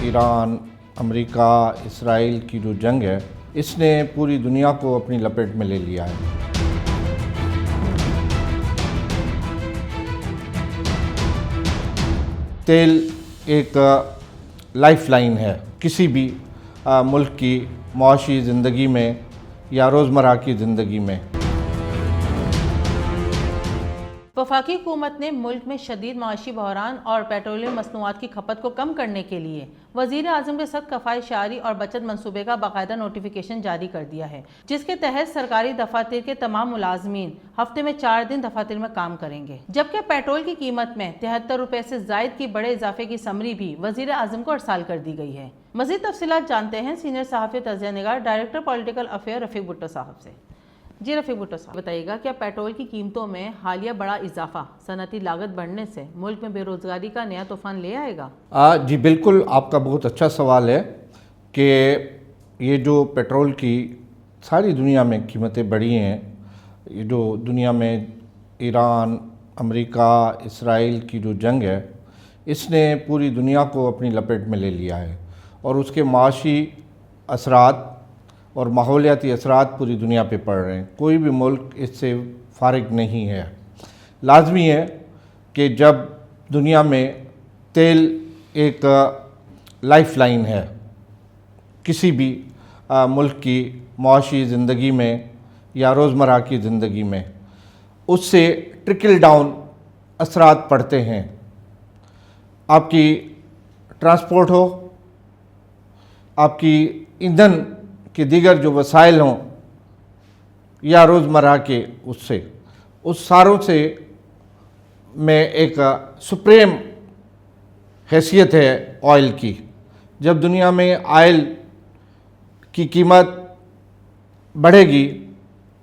ایران امریکہ اسرائیل کی جو جنگ ہے اس نے پوری دنیا کو اپنی لپیٹ میں لے لیا ہے۔ تیل ایک لائف لائن ہے کسی بھی ملک کی معاشی زندگی میں یا روزمرہ کی زندگی میں۔ وفاقی حکومت نے ملک میں شدید معاشی بحران اور پیٹرولیم مصنوعات کی کھپت کو کم کرنے کے لیے وزیر اعظم کے سخت کفائت شعاری اور بچت منصوبے کا باقاعدہ نوٹیفیکیشن جاری کر دیا ہے، جس کے تحت سرکاری دفاتر کے تمام ملازمین ہفتے میں 4 دن دفاتر میں کام کریں گے، جبکہ پیٹرول کی قیمت میں 73 روپے سے زائد کی بڑے اضافے کی سمری بھی وزیر اعظم کو ارسال کر دی گئی ہے۔ مزید تفصیلات جانتے ہیں سینئر صحافی تجزیہ نگار ڈائریکٹر پولیٹیکل افیئر رفیق بھٹو صاحب سے۔ جی رفیق بھٹو صاحب، بتائیے گا کیا پیٹرول کی قیمتوں میں حالیہ بڑا اضافہ صنعتی لاگت بڑھنے سے ملک میں بے روزگاری کا نیا طوفان لے آئے گا؟ جی بالکل، آپ کا بہت اچھا سوال ہے کہ یہ جو پیٹرول کی ساری دنیا میں قیمتیں بڑھی ہیں، یہ جو دنیا میں ایران امریکہ اسرائیل کی جو جنگ ہے اس نے پوری دنیا کو اپنی لپیٹ میں لے لیا ہے اور اس کے معاشی اثرات اور ماحولیاتی اثرات پوری دنیا پہ پڑ رہے ہیں۔ کوئی بھی ملک اس سے فارغ نہیں ہے۔ لازمی ہے کہ جب دنیا میں تیل ایک لائف لائن ہے کسی بھی ملک کی معاشی زندگی میں یا روزمرہ کی زندگی میں، اس سے ٹرکل ڈاؤن اثرات پڑتے ہیں۔ آپ کی ٹرانسپورٹ ہو، آپ کی ایندھن کہ دیگر جو وسائل ہوں یا روزمرہ کے اس ساروں سے میں ایک سپریم حیثیت ہے آئل کی۔ جب دنیا میں آئل کی قیمت بڑھے گی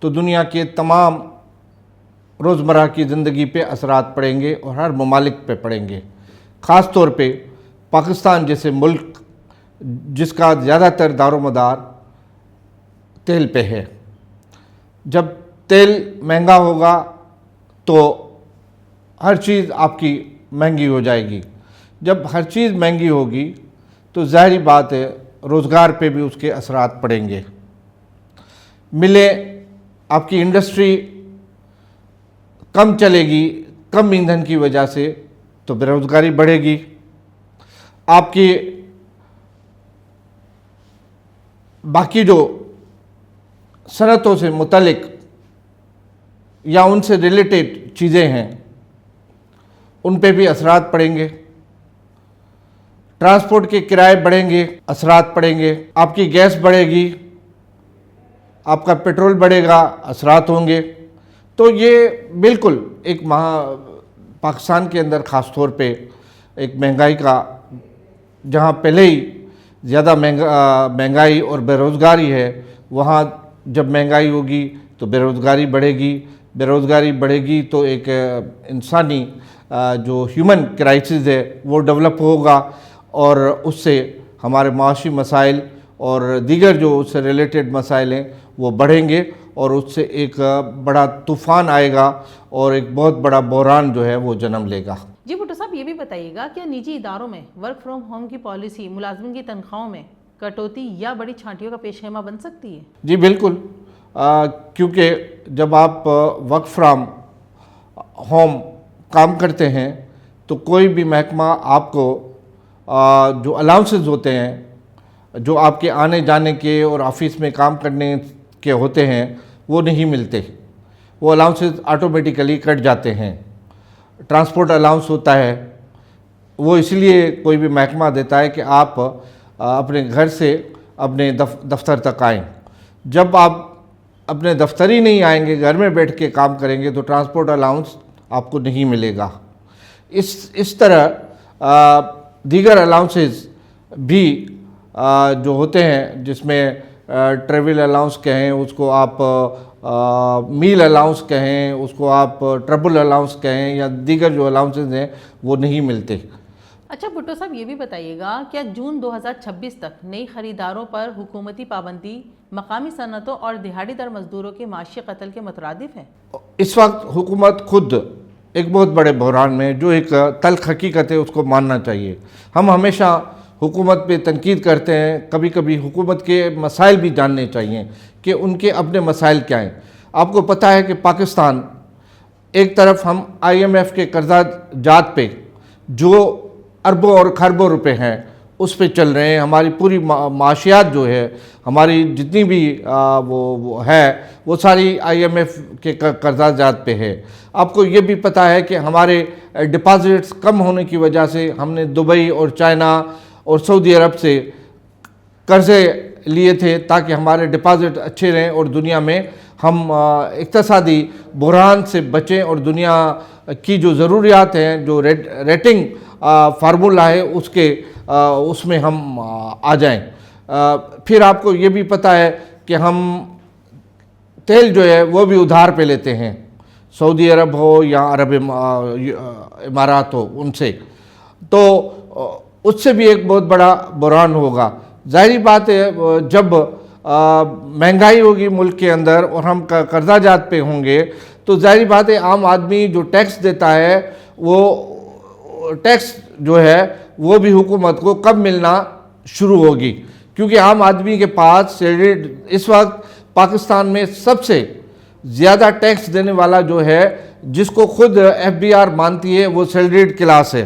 تو دنیا کے تمام روزمرہ کی زندگی پہ اثرات پڑیں گے اور ہر ممالک پہ پڑیں گے، خاص طور پہ پاکستان جیسے ملک جس کا زیادہ تر دار و مدار تیل پہ ہے۔ جب تیل مہنگا ہوگا تو ہر چیز آپ کی مہنگی ہو جائے گی۔ جب ہر چیز مہنگی ہوگی تو ظاہری بات ہے روزگار پہ بھی اس کے اثرات پڑیں گے۔ ملیں آپ کی انڈسٹری کم چلے گی، کم ایندھن کی وجہ سے تو بے روزگاری بڑھے گی۔ آپ کی باقی جو صنعتوں سے متعلق یا ان سے ریلیٹڈ چیزیں ہیں ان پہ بھی اثرات پڑیں گے۔ ٹرانسپورٹ کے کرائے بڑھیں گے، اثرات پڑیں گے۔ آپ کی گیس بڑھے گی، آپ کا پیٹرول بڑھے گا، اثرات ہوں گے۔ تو یہ بالکل ایک پاکستان کے اندر خاص طور پہ ایک مہنگائی کا، جہاں پہلے ہی زیادہ مہنگائی اور بے روزگاری ہے، وہاں جب مہنگائی ہوگی تو بے روزگاری بڑھے گی۔ بے روزگاری بڑھے گی تو ایک انسانی جو ہیومن کرائسس ہے وہ ڈیولپ ہوگا اور اس سے ہمارے معاشی مسائل اور دیگر جو اس سے ریلیٹڈ مسائل ہیں وہ بڑھیں گے اور اس سے ایک بڑا طوفان آئے گا اور ایک بہت بڑا بحران جو ہے وہ جنم لے گا۔ جی بھٹو صاحب، یہ بھی بتائیے گا کیا نجی اداروں میں ورک فرام ہوم کی پالیسی ملازمین کی تنخواہوں میں کٹوتی یا بڑی چھانٹیوں کا پیش خیمہ بن سکتی ہے؟ جی بالکل، کیونکہ جب آپ ورک فرام ہوم کام کرتے ہیں تو کوئی بھی محکمہ آپ کو جو الاؤنسز ہوتے ہیں، جو آپ کے آنے جانے کے اور آفس میں کام کرنے کے ہوتے ہیں، وہ نہیں ملتے۔ وہ الاؤنسز آٹومیٹیکلی کٹ جاتے ہیں۔ ٹرانسپورٹ الاؤنس ہوتا ہے، وہ اس لیے کوئی بھی محکمہ دیتا ہے کہ آپ اپنے گھر سے اپنے دفتر تک آئیں۔ جب آپ اپنے دفتر ہی نہیں آئیں گے، گھر میں بیٹھ کے کام کریں گے تو ٹرانسپورٹ الاؤنس آپ کو نہیں ملے گا۔ اس طرح دیگر الاؤنسز بھی جو ہوتے ہیں، جس میں ٹریول الاؤنس کہیں، اس کو آپ میل الاؤنس کہیں، اس کو آپ ٹربل الاؤنس کہیں، یا دیگر جو الاؤنسز ہیں وہ نہیں ملتے۔ اچھا بھٹو صاحب، یہ بھی بتائیے گا کیا جون 2026 تک نئی خریداروں پر حکومتی پابندی مقامی صنعتوں اور دہاڑی دار مزدوروں کے معاشی قتل کے مترادف ہے؟ اس وقت حکومت خود ایک بہت بڑے بحران میں، جو ایک تلخ حقیقت ہے اس کو ماننا چاہیے۔ ہم ہمیشہ حکومت پہ تنقید کرتے ہیں، کبھی کبھی حکومت کے مسائل بھی جاننے چاہیے کہ ان کے اپنے مسائل کیا ہیں۔ آپ کو پتہ ہے کہ پاکستان ایک طرف ہم IMF کے قرضہ جات پہ جو اربوں اور خربوں روپے ہیں اس پہ چل رہے ہیں، ہماری پوری معاشیات جو ہے، ہماری جتنی بھی وہ ہے وہ ساری IMF کے قرضہ جات پہ ہے۔ آپ کو یہ بھی پتہ ہے کہ ہمارے ڈپازٹس کم ہونے کی وجہ سے ہم نے دبئی اور چائنا اور سعودی عرب سے قرضے لیے تھے تاکہ ہمارے ڈپازٹ اچھے رہیں اور دنیا میں ہم اقتصادی بحران سے بچیں اور دنیا کی جو ضروریات ہیں، جو ریٹنگ فارمولہ ہے اس میں ہم آ جائیں۔ پھر آپ کو یہ بھی پتہ ہے کہ ہم تیل جو ہے وہ بھی ادھار پہ لیتے ہیں، سعودی عرب ہو یا عرب امارات ہو ان سے، تو اس سے بھی ایک بہت بڑا بحران ہوگا۔ ظاہری بات ہے جب مہنگائی ہوگی ملک کے اندر اور ہم قرضہ جات پہ ہوں گے تو ظاہری بات ہے عام آدمی جو ٹیکس دیتا ہے وہ ٹیکس جو ہے وہ بھی حکومت کو کم ملنا شروع ہوگی، کیونکہ عام آدمی کے پاس سیلریڈ اس وقت پاکستان میں سب سے زیادہ ٹیکس دینے والا جو ہے، جس کو خود FBR مانتی ہے، وہ سیلریڈ کلاس ہے۔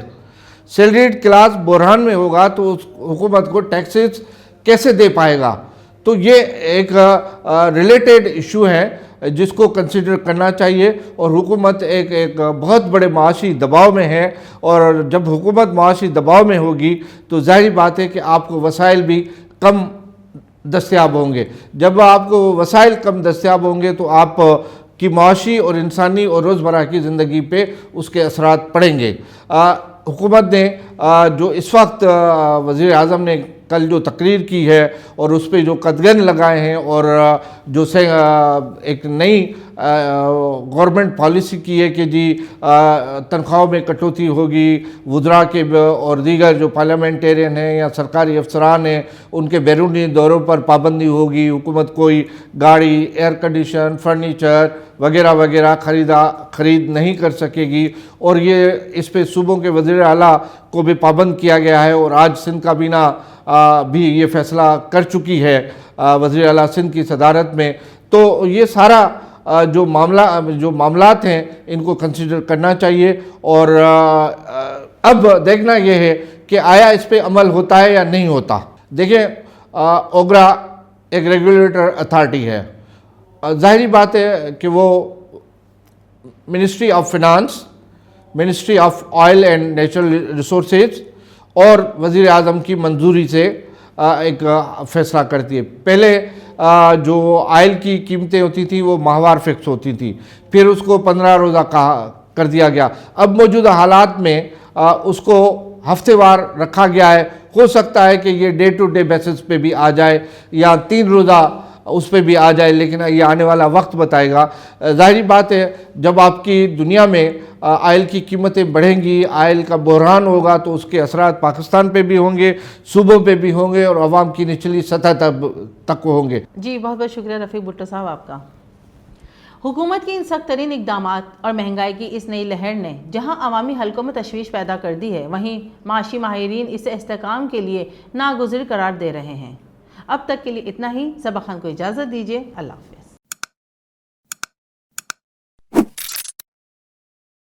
سیلریڈ کلاس بحران میں ہوگا تو اس حکومت کو ٹیکسز کیسے دے پائے گا؟ تو یہ ایک ریلیٹڈ ایشو ہے جس کو کنسیڈر کرنا چاہیے، اور حکومت ایک بہت بڑے معاشی دباؤ میں ہے، اور جب حکومت معاشی دباؤ میں ہوگی تو ظاہری بات ہے کہ آپ کو وسائل بھی کم دستیاب ہوں گے۔ جب آپ کو وسائل کم دستیاب ہوں گے تو آپ کی معاشی اور انسانی اور روزمرہ کی زندگی پہ اس کے اثرات پڑیں گے۔ حکومت نے جو اس وقت وزیر اعظم نے کل جو تقریر کی ہے اور اس پہ جو قدغن لگائے ہیں، اور جو ایک نئی گورنمنٹ پالیسی کی ہے کہ جی تنخواہوں میں کٹوتی ہوگی، وزراء کے اور دیگر جو پارلیمنٹیرین ہیں یا سرکاری افسران ہیں ان کے بیرونی دوروں پر پابندی ہوگی، حکومت کوئی گاڑی، ایئر کنڈیشن، فرنیچر وغیرہ وغیرہ خرید نہیں کر سکے گی، اور یہ اس پہ صوبوں کے وزیر اعلیٰ کو بھی پابند کیا گیا ہے، اور آج سندھ کابینہ بھی یہ فیصلہ کر چکی ہے وزیر اعلیٰ سندھ کی صدارت میں۔ تو یہ سارا جو معاملات ہیں ان کو کنسیڈر کرنا چاہیے، اور اب دیکھنا یہ ہے کہ آیا اس پہ عمل ہوتا ہے یا نہیں ہوتا۔ دیکھیں اوگرا ایک ریگولیٹر اتھارٹی ہے، ظاہری بات ہے کہ وہ ministry of finance, ministry of oil and natural resources اور وزیر اعظم کی منظوری سے ایک فیصلہ کرتی ہے۔ پہلے جو آئل کی قیمتیں ہوتی تھیں وہ ماہوار فکس ہوتی تھی، پھر اس کو 15 روزہ کر دیا گیا۔ اب موجودہ حالات میں اس کو ہفتے وار رکھا گیا ہے، ہو سکتا ہے کہ یہ ڈے ٹو ڈے بیسس پہ بھی آ جائے یا 3 روزہ اس پہ بھی آ جائے، لیکن یہ آنے والا وقت بتائے گا۔ ظاہری بات ہے جب آپ کی دنیا میں آئل کی قیمتیں بڑھیں گی، آئل کا بحران ہوگا تو اس کے اثرات پاکستان پہ بھی ہوں گے، صوبوں پہ بھی ہوں گے، اور عوام کی نچلی سطح تک ہوں گے۔ جی بہت بہت شکریہ رفیق بھٹو صاحب آپ کا۔ حکومت کی ان سخت ترین اقدامات اور مہنگائی کی اس نئی لہر نے جہاں عوامی حلقوں میں تشویش پیدا کر دی ہے، وہیں معاشی ماہرین اسے استحکام کے لیے ناگزیر قرار دے رہے ہیں۔ اب تک کے لیے اتنا ہی، صبا خان کو اجازت دیجیے، اللہ حافظ۔